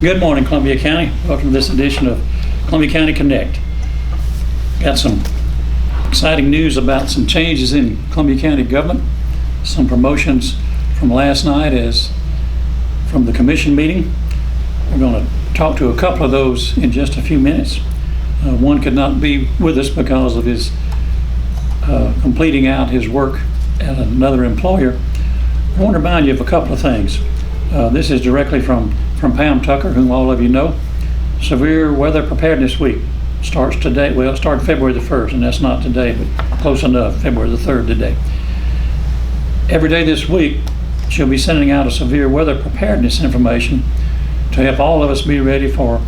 Good morning, Columbia County. Welcome to this edition of Columbia County Connect. Got some exciting news about some changes in Columbia County government, some promotions from last night as from the commission meeting. We're going to talk to a couple of those in just a few minutes. One could not be with us because of his completing out his work at another employer. I want to remind you of a couple of things. This is directly from Pam Tucker, whom all of you know. Severe Weather Preparedness Week starts today. Well, it started February the 1st, and that's not today, but close enough, February the 3rd today. Every day this week, she'll be sending out a severe weather preparedness information to help all of us be ready for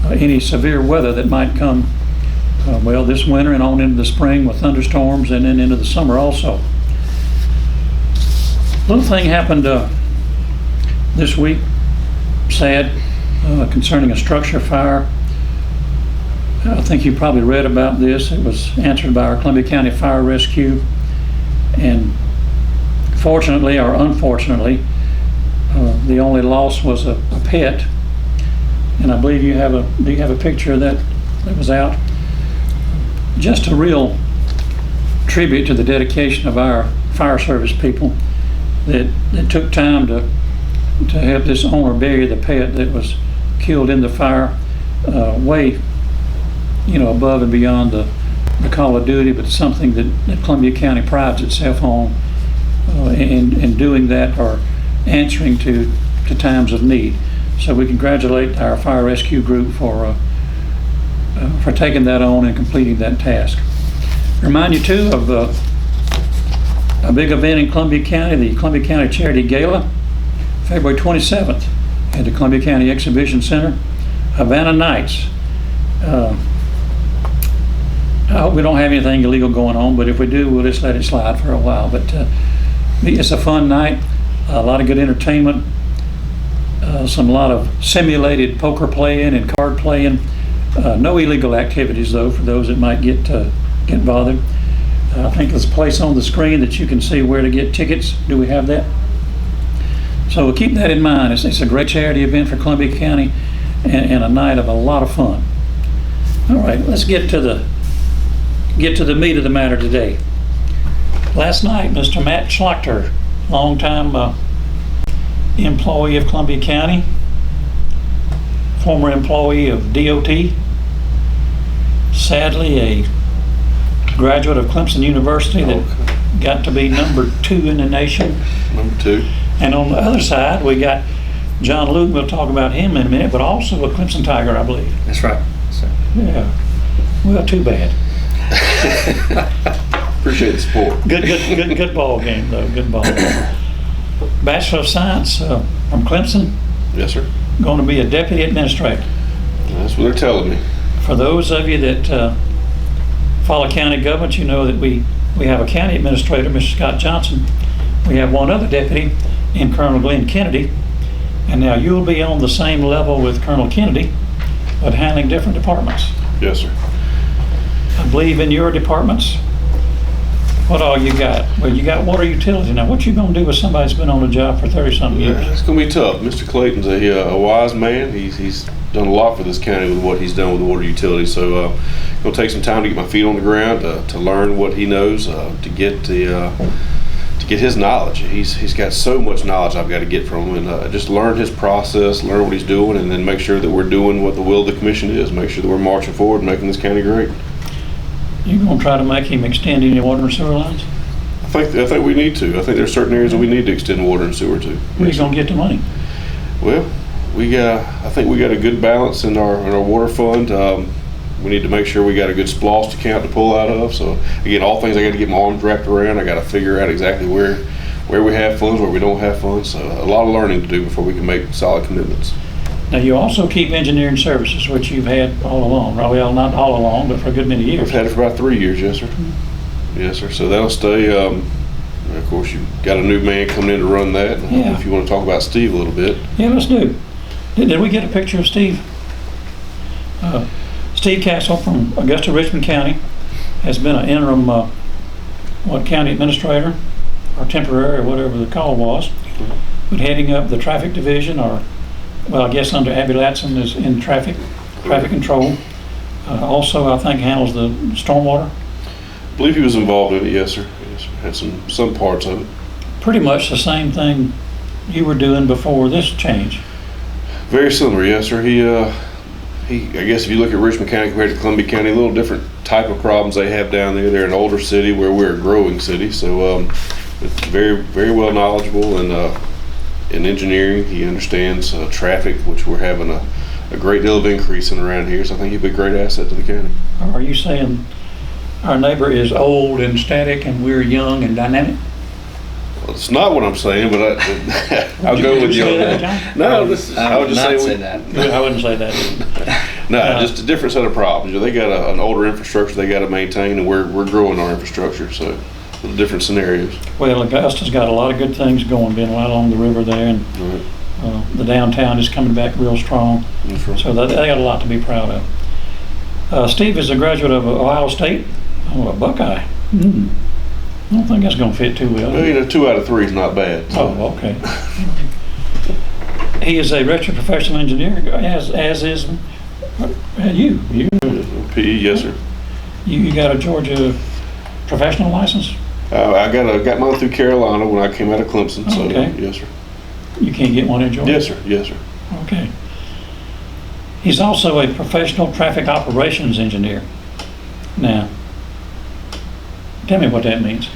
any severe weather that might come, this winter and on into the spring with thunderstorms and then into the summer also. Little thing happened this week, sad, concerning a structure fire. I think you probably read about this. It was answered by our Columbia County Fire Rescue, and fortunately or unfortunately, the only loss was a pet. And I believe do you have a picture of that was out? Just a real tribute to the dedication of our fire service people that took time to help this owner bury the pet that was killed in the fire, way, above and beyond the call of duty, but something that Columbia County prides itself on in doing that or answering to times of need. So we congratulate our fire rescue group for taking that on and completing that task. Remind you too of a big event in Columbia County, the Columbia County Charity Gala, February 27th at the Columbia County Exhibition Center. Havana Nights. I hope we don't have anything illegal going on, but if we do, we'll just let it slide for a while. But it's a fun night, a lot of good entertainment, a lot of simulated poker playing and card playing. No illegal activities though, for those that might get bothered. I think there's a place on the screen that you can see where to get tickets. Do we have that? So we'll keep that in mind. It's a great charity event for Columbia County and a night of a lot of fun. All right, let's get to the meat of the matter today. Last night, Mr. Matt Schlachter, longtime employee of Columbia County, former employee of DOT, sadly a graduate of Clemson University that got to be number 2 in the nation. Number 2. And on the other side, we got John Luke. We'll talk about him in a minute, but also a Clemson Tiger, I believe. That's right. Yeah. Well, too bad. Appreciate the support. Good ball game, though. Good ball game. Bachelor of Science from Clemson. Yes, sir. Going to be a deputy administrator. That's what they're telling me. For those of you that follow county government, you know that we have a county administrator, Mr. Scott Johnson. We have one other deputy in Colonel Glenn Kennedy, and now you'll be on the same level with Colonel Kennedy, but handling different departments. Yes, sir. I believe in your departments, what all you got? Well, you got water utility. Now, what you gonna do with somebody that's been on the job for 30-something years? It's gonna be tough. Mr. Clayton's a wise man. He's done a lot for this county with what he's done with the water utility. So it'll take some time to get my feet on the ground, to learn what he knows, to get his knowledge. He's got so much knowledge I've got to get from him, and just learn his process, learn what he's doing, and then make sure that we're doing what the will of the commission is. Make sure that we're marching forward and making this county great. You gonna try to make him extend any water and sewer lines? I think we need to. I think there's certain areas that we need to extend water and sewer to. Where you gonna get the money? Well, I think we got a good balance in our water fund. We need to make sure we got a good SPLOST account to pull out of. So again, all things I got to get my arms wrapped around. I got to figure out exactly where we have funds, where we don't have funds. So a lot of learning to do before we can make solid commitments. Now you also keep engineering services, which you've had all along. Well, not all along, but for a good many years. I've had it for about 3 years, yes, sir. Mm-hmm. Yes, sir. So that'll stay. Of course, you've got a new man coming in to run that. Yeah. If you want to talk about Steve a little bit. Yeah, let's do. Did we get a picture of Steve? Steve Castle from Augusta Richmond County has been an interim county administrator or temporary or whatever the call was, but heading up the traffic division or well, I guess under Abby Latson is in traffic control. Also, I think handles the stormwater. I believe he was involved in it, yes, sir. Yes, sir. Had some parts of it. Pretty much the same thing you were doing before this change. Very similar, yes, sir. I guess if you look at Richmond County compared to Columbia County, a little different type of problems they have down there. They're an older city where we're a growing city, so it's very, very well knowledgeable in engineering. He understands traffic, which we're having a great deal of increase in around here, so I think he'd be a great asset to the county. Are you saying our neighbor is old and static and we're young and dynamic? Well, it's not what I'm saying, but I'll go with you on that. No, I would just say that. I wouldn't say that. No, just a different set of problems. They got an older infrastructure they got to maintain, and we're growing our infrastructure, so different scenarios. Well, Augusta's got a lot of good things going, being right along the river there, and Right. the downtown is coming back real strong. That's right. So they got a lot to be proud of. Steve is a graduate of Ohio State. Oh, a Buckeye. I don't think that's going to fit too well. Well, 2 out of 3 is not bad. So. Oh, okay. He is a registered professional engineer, as is you. PE, yes, sir. You got a Georgia professional license? I got mine through Carolina when I came out of Clemson. So Okay. yes, sir. You can't get one in Georgia? Yes, sir. Yes, sir. Okay. He's also a professional traffic operations engineer. Now, tell me what that means.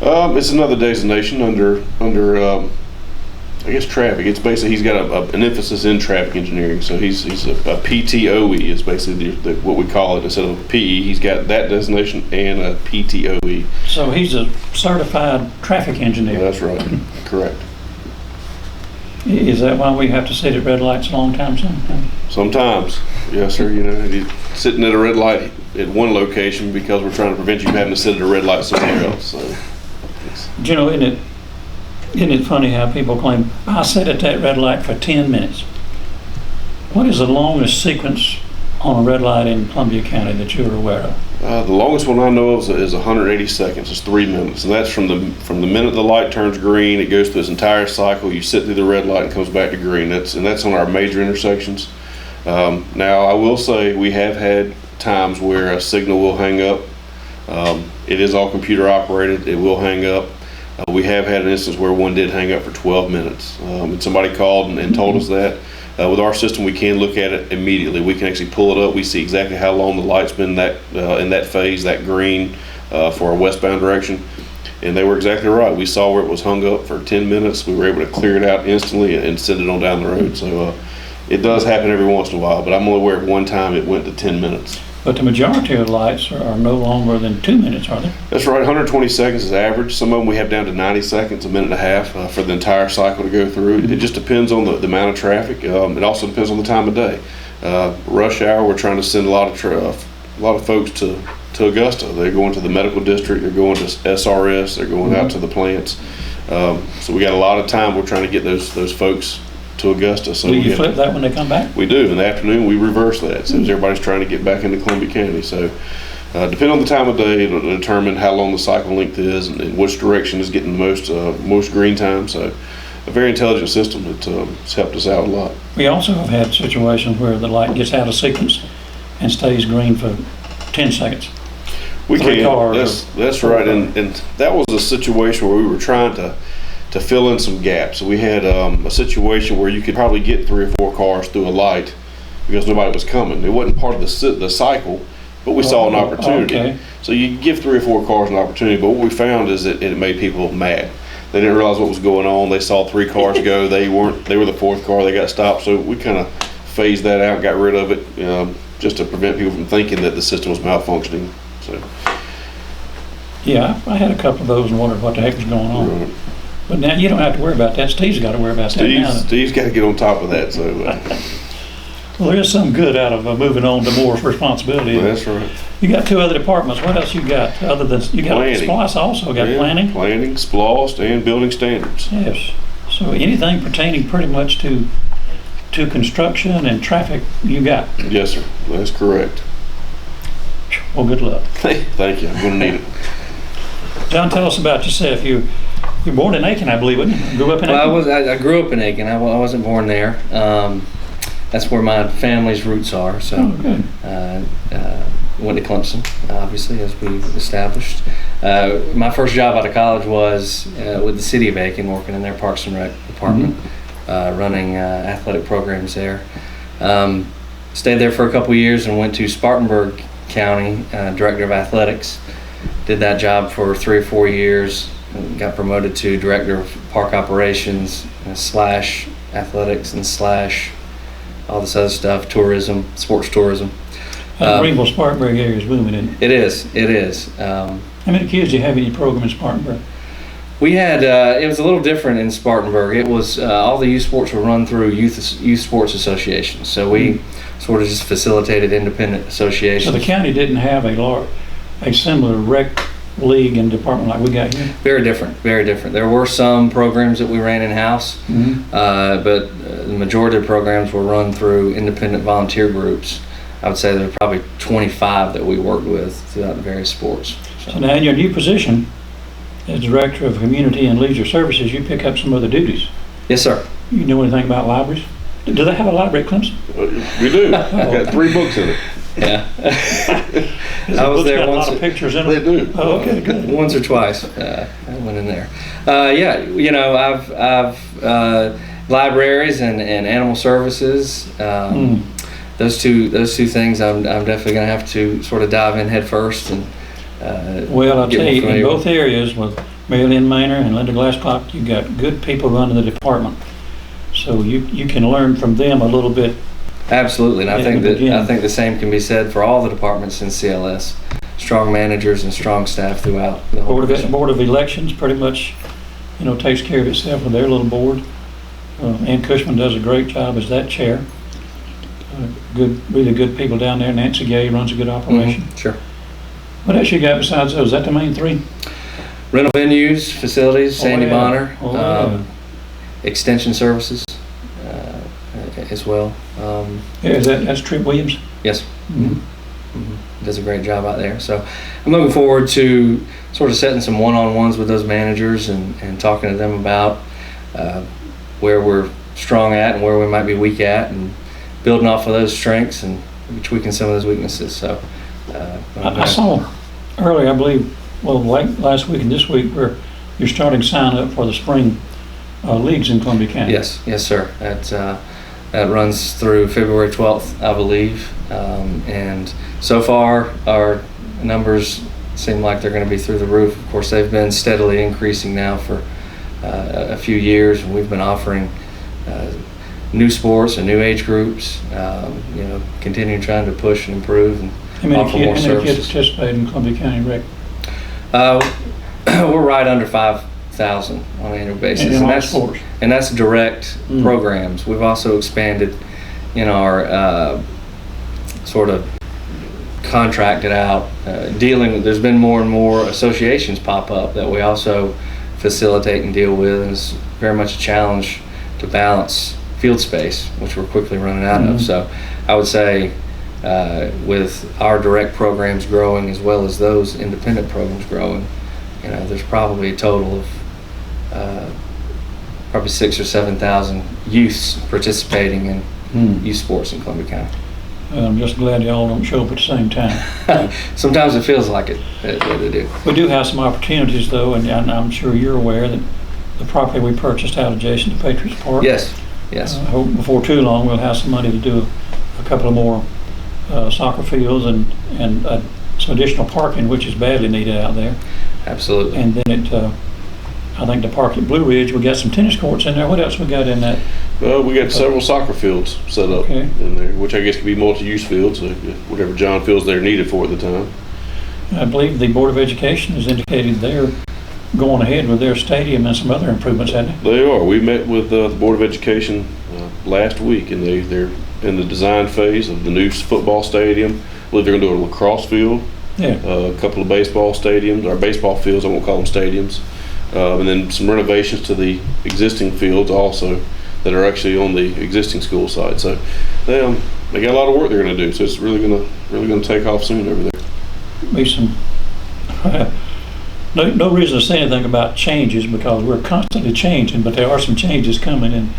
It's another designation under I guess traffic. It's basically he's got an emphasis in traffic engineering. So he's a PTOE is basically what we call it instead of a PE. He's got that designation and a PTOE. So he's a certified traffic engineer. That's right. Correct. Is that why we have to sit at red lights a long time sometimes? Sometimes, yes, sir. You're sitting at a red light at one location because we're trying to prevent you having to sit at a red light somewhere else. So, You know, isn't it funny how people claim, I sat at that red light for 10 minutes. What is the longest sequence on a red light in Columbia County that you're aware of? the longest one I know of is 180 seconds. It's 3 minutes, and that's from the minute the light turns green. It goes through its entire cycle. You sit through the red light and comes back to green. That's on our major intersections. Now, I will say we have had times where a signal will hang up. It is all computer operated. It will hang up. We have had an instance where one did hang up for 12 minutes. And somebody called and told us that. With our system, we can look at it immediately. We can actually pull it up. We see exactly how long the light's been in that phase, that green, for a westbound direction. And they were exactly right. We saw where it was hung up for 10 minutes. We were able to clear it out instantly and send it on down the road. So it does happen every once in a while, but I'm only aware of one time it went to 10 minutes. But the majority of lights are no longer than 2 minutes, are they? That's right. 120 seconds is average. Some of them we have down to 90 seconds, a minute and a half for the entire cycle to go through. It just depends on the amount of traffic. It also depends on the time of day. Rush hour, we're trying to send a lot of folks to Augusta. They're going to the medical district. They're going to SRS. They're going out to the plants. So we got a lot of time. We're trying to get those folks to Augusta. So Do you flip that when they come back? We do. In the afternoon, we reverse that since everybody's trying to get back into Columbia County. So depending on the time of day, it'll determine how long the cycle length is and which direction is getting the most green time. So a very intelligent system. It's helped us out a lot. We also have had situations where the light gets out of sequence and stays green for 10 seconds. We Three can. cars That's right. And that was a situation where we were trying to fill in some gaps. So we had a situation where you could probably get 3 or 4 cars through a light because nobody was coming. It wasn't part of the cycle, but we saw an opportunity. Okay. So you give 3 or 4 cars an opportunity, but what we found is that it made people mad. They didn't realize what was going on. They saw 3 cars go. They were the 4th car. They got stopped. So we kind of phased that out, got rid of it, just to prevent people from thinking that the system was malfunctioning. So. Yeah, I had a couple of those and wondered what the heck was going on. Right. But now you don't have to worry about that. Steve's got to worry about that now. Steve's got to get on top of that. So. Well, there is some good out of moving on to more responsibility. That's right. You got 2 other departments. What else you got other than you got Planning. SPLOST also got planning? Planning, SPLOST, and building standards. Yes. So anything pertaining pretty much to construction and traffic you got. Yes, sir. That's correct. Well, good luck. Thank you. I'm going to need it. John, tell us about yourself. You were born in Aiken, I believe, wasn't you? Grew up in Aiken? Well, I grew up in Aiken. I wasn't born there. That's where my family's roots are. So, went to Clemson, obviously, as we've established. My first job out of college was with the city of Aiken, working in their Parks and Rec department, running athletic programs there. Stayed there for a couple years and went to Spartanburg County, director of athletics. Did that job for 3 or 4 years. Got promoted to director of park operations slash athletics and slash all this other stuff, tourism, sports tourism. Greenville, Spartanburg area is booming, isn't it? It is. How many kids do you have in your program in Spartanburg? We had, it was a little different in Spartanburg. It was, all the youth sports were run through youth sports associations. So we sort of just facilitated independent associations. So the county didn't have a similar rec league and department like we got here? Very different, very different. There were some programs that we ran in-house, but the majority of programs were run through independent volunteer groups. I would say there were probably 25 that we worked with throughout the various sports. So now in your new position as Director of Community and Leisure Services, you pick up some other duties. Yes, sir. You know anything about libraries? Do they have a library at Clemson? We do. Got 3 books in it. Yeah. I was there got once. A lot of pictures in They them. do. Oh, okay, good. Once or twice, I went in there. Yeah, you know, I've libraries and animal services. Those two things, I'm definitely going to have to sort of dive in head first and. Well, I'll get tell more you, in familiar both areas with Mary Lynn Maynor and Linda Glasscock, you got good people running the department. So you can learn from them a little bit. Absolutely, and I in think the beginning. the same can be said for all the departments in CLS. Strong managers and strong staff throughout the whole division. Board of Elections pretty much, takes care of itself with their little board. Ann Cushman does a great job as that chair. Really good people down there. Nancy Gay runs a good operation. Sure. What else you got besides those? Is that the main 3? Rental venues, facilities, Sandy yeah. Bonner, extension services as well. Yeah, that's Trip Williams? Yes. Does a great job out there. So I'm looking forward to sort of setting some one-on-ones with those managers and talking to them about where we're strong at and where we might be weak at, and building off of those strengths and tweaking some of those weaknesses. So I saw earlier, I believe, late last week and this week, where you're starting to sign up for the spring leagues in Columbia County. Yes, sir. That runs through February 12th, I believe. And so far, our numbers seem like they're going to be through the roof. Of course, they've been steadily increasing now for a few years, and we've been offering new sports and new age groups. Continuing trying to push and improve and offer more How many kids services. participate in Columbia County Rec? We're right under 5,000 on an annual basis, In all sports? and that's direct programs. We've also expanded in our sort of contracted out dealing with. There's been more and more associations pop up that we also facilitate and deal with, and it's very much a challenge to balance field space, which we're quickly running out of. So I would say with our direct programs growing as well as those independent programs growing, there's probably a total of probably 6,000 or 7,000 youths participating in youth sports in Columbia County. I'm just glad y'all don't show up at the same time. Sometimes it feels like it, that they do. We do have some opportunities, though, and I'm sure you're aware that the property we purchased out adjacent to Patriots Park. Yes. I hope before too long we'll have some money to do a couple of more soccer fields and some additional parking, which is badly needed out there. Absolutely. And then I think the park at Blue Ridge, we got some tennis courts in there. What else we got in that? Well, we got several soccer fields set up in there, which I guess could be multi-use fields, so whatever John feels they're needed for at the time. I believe the Board of Education has indicated they're going ahead with their stadium and some other improvements, haven't they? They are. We met with the Board of Education last week, and they're in the design phase of the new football stadium. I believe they're going to do a lacrosse field, a couple of baseball stadiums, or baseball fields, I won't call them stadiums, and then some renovations to the existing fields also that are actually on the existing school site. So they got a lot of work they're going to do. So it's really going to take off soon over there. Be some no reason to say anything about changes because we're constantly changing, but there are some changes coming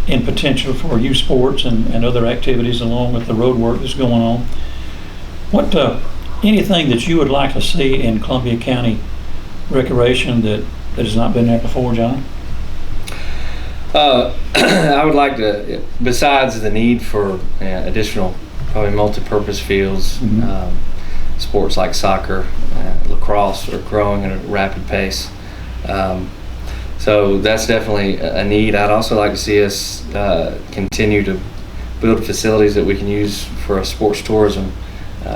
in potential for youth sports and other activities along with the road work that's going on. What, anything that you would like to see in Columbia County Recreation that has not been there before, John? I would like to, besides the need for additional, probably multi-purpose fields, sports like soccer, lacrosse are growing at a rapid pace. So that's definitely a need. I'd also like to see us continue to build facilities that we can use for a sports tourism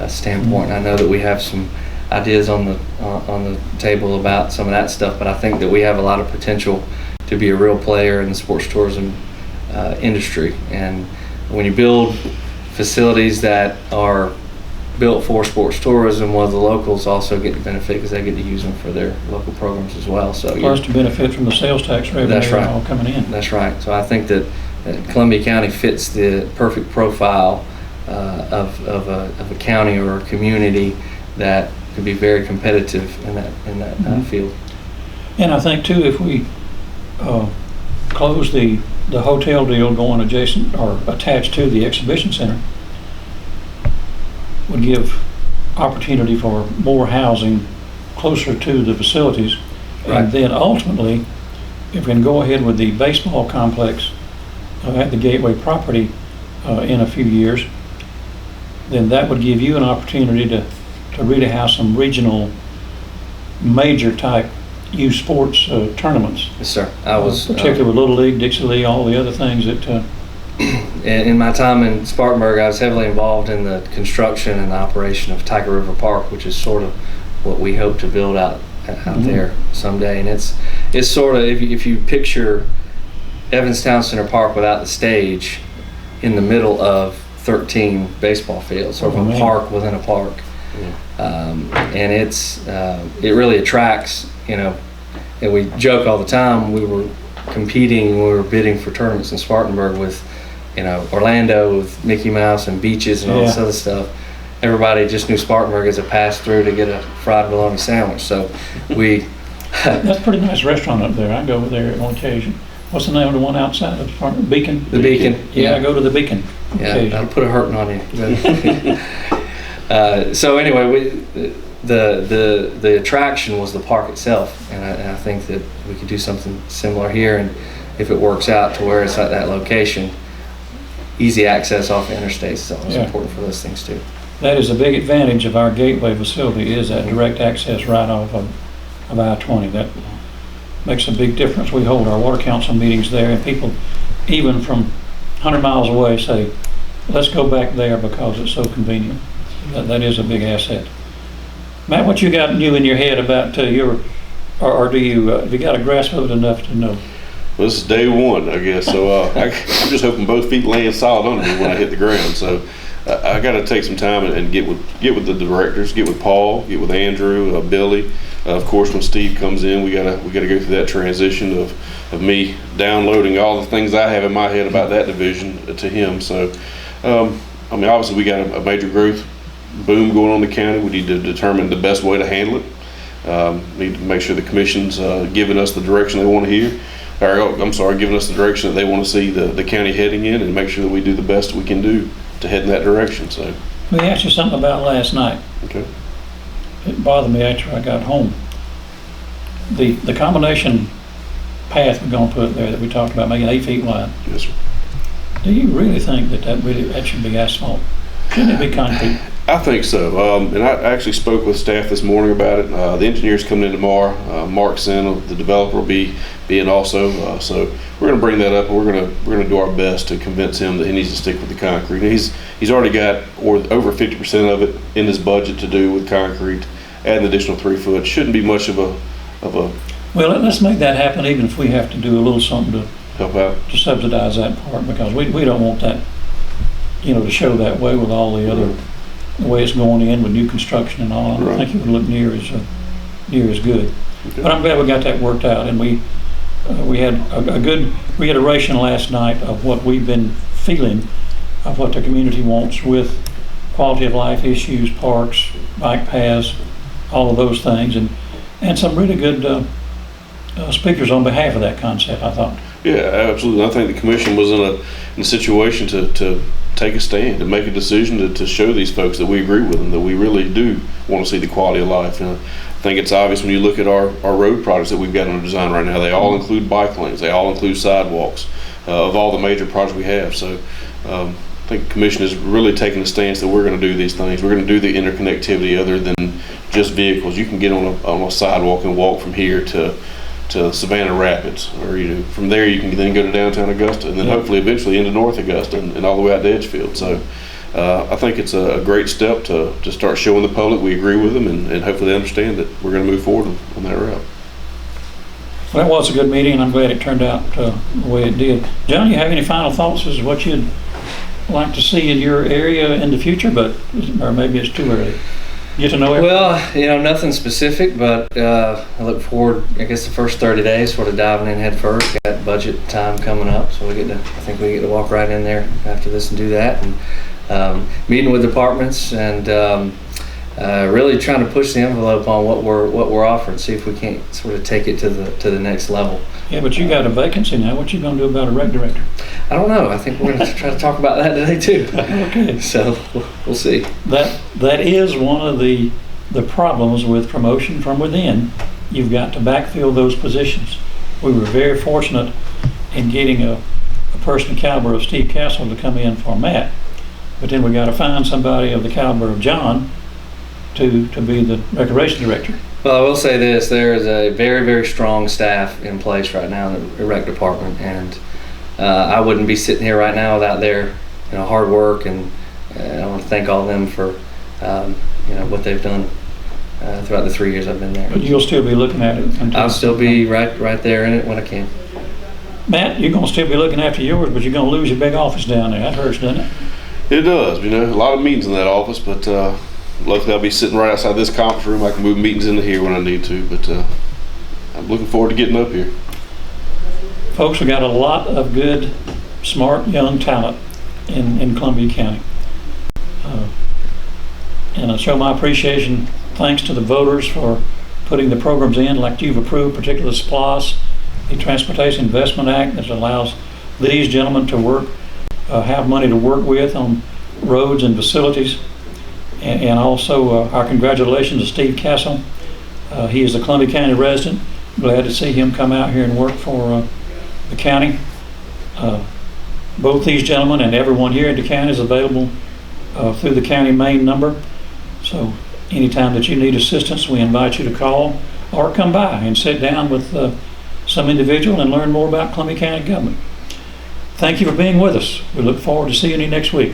standpoint. I know that we have some ideas on the table about some of that stuff, but I think that we have a lot of potential to be a real player in the sports tourism industry. And when you build facilities that are built for sports tourism, well, the locals also get to benefit because they get to use them for their local programs as well. So Plus to benefit from the sales tax revenue That's right. all coming in. That's right. So I think that Columbia County fits the perfect profile of a county or a community that could be very competitive in that field. And I think too, if we close the hotel deal going adjacent or attached to the exhibition center, would give opportunity for more housing closer to the facilities. Right. And then ultimately, if we can go ahead with the baseball complex at the Gateway property in a few years, then that would give you an opportunity to really have some regional major type youth sports tournaments. Yes, sir. I was particularly with Little League, Dixie League, all the other things that in my time in Spartanburg, I was heavily involved in the construction and operation of Tiger River Park, which is sort of what we hope to build out there someday. And it's sort of, if you picture Evanstown Center Park without the stage in the middle of 13 baseball fields, sort of a park within a park. And it really attracts, and we joke all the time, we were competing, we were bidding for tournaments in Spartanburg with Orlando with Mickey Mouse and beaches and all this other stuff. Everybody just knew Spartanburg as a pass through to get a fried bologna sandwich. So that's a pretty nice restaurant up there. I go over there on occasion. What's the name of the one outside of Spartanburg? Beacon? The Beacon. Yeah, I go to the Beacon. Yeah, that'll put a hurting on you. So anyway, the attraction was the park itself, and I think that we could do something similar here. And if it works out to where it's at that location, easy access off the interstates is always important for those things too. That is a big advantage of our Gateway facility, is that direct access right off of I-20. That makes a big difference. We hold our water council meetings there, and people even from 100 miles away say, let's go back there because it's so convenient. That is a big asset. Matt, what you got new in your head about your, or do you, have you got a grasp of it enough to know? Well, this is day one, I guess. So I'm just hoping both feet land solid under me when I hit the ground. So I got to take some time and get with the directors, get with Paul, get with Andrew, Billy. Of course, when Steve comes in, we gotta go through that transition of me downloading all the things I have in my head about that division to him. So obviously we got a major growth boom going on in the county. We need to determine the best way to handle it. Need to make sure the commission's giving us the direction they want to hear. Giving us the direction that they want to see the county heading in, and make sure that we do the best we can do to head in that direction. So let me ask you something about last night. Okay. It bothered me after I got home. The combination path we're going to put there that we talked about making 8 feet wide. Yes, sir. Do you really think that should be asphalt? Shouldn't it be concrete? I think so. And I actually spoke with staff this morning about it. The engineer's coming in tomorrow. Mark Sen, the developer, will be in also. So we're going to bring that up, and we're going to do our best to convince him that he needs to stick with the concrete. He's already got over 50% of it in his budget to do with concrete. Add an additional 3 foot shouldn't be much of a. Well, let's make that happen, even if we have to do a little something to help out to subsidize that part, because we don't want that, to show that way with all the other. The way it's going in with new construction and all. I don't think it would look near as good. Okay. But I'm glad we got that worked out, and we had a good reiteration last night of what we've been feeling, of what the community wants with quality of life issues, parks, bike paths, all of those things. And and some really good speakers on behalf of that concept, I thought. Yeah, absolutely. I think the commission was in a situation to take a stand and make a decision to show these folks that we agree with them, that we really do want to see the quality of life. And I think it's obvious when you look at our road projects that we've got under design right now. They all include bike lanes. They all include sidewalks of all the major projects we have. So I think the commission is really taking a stance that we're going to do these things. We're going to do the interconnectivity other than just vehicles. You can get on a sidewalk and walk from here to Savannah Rapids, or from there you can then go to downtown Augusta, and then hopefully eventually into North Augusta and all the way out to Edgefield. So I think it's a great step to start showing the public we agree with them, and hopefully they understand that we're going to move forward on that route. Well, it was a good meeting, and I'm glad it turned out the way it did. John, you have any final thoughts as to what you'd like to see in your area in the future, or maybe it's too early? Get to know everyone? Well, nothing specific, but I look forward, I guess, the first 30 days sort of diving in head first. Got budget time coming up, so I think we get to walk right in there after this and do that. And meeting with departments and really trying to push the envelope on what we're offering, see if we can't sort of take it to the next level. Yeah, but you got a vacancy now. What you going to do about a rec director? I don't know. I think we're going to try to talk about that today too. Okay. So we'll see. That is one of the problems with promotion from within. You've got to backfill those positions. We were very fortunate in getting a person the caliber of Steve Castle to come in for Matt, but then we got to find somebody of the caliber of John to be the recreation director. Well, I will say this, there is a very, very strong staff in place right now in the rec department, and I wouldn't be sitting here right now without their hard work, and I want to thank all of them for what they've done throughout the 3 years I've been there. But you'll still be looking at it? I'll still be right there in it when I can. Matt, you're going to still be looking after yours, but you're going to lose your big office down there. That hurts, doesn't it? It does. A lot of meetings in that office, but luckily I'll be sitting right outside this conference room. I can move meetings into here when I need to, but I'm looking forward to getting up here. Folks, we got a lot of good, smart, young talent in Columbia County. And I show my appreciation, thanks to the voters for putting the programs in like you've approved, particularly SPLOS, the Transportation Investment Act, that allows these gentlemen to work, have money to work with on roads and facilities. And also our congratulations to Steve Castle. He is a Columbia County resident. Glad to see him come out here and work for the county. Both these gentlemen and everyone here at the county is available through the county main number. So anytime that you need assistance, we invite you to call or come by and sit down with some individual and learn more about Columbia County government. Thank you for being with us. We look forward to seeing you next week.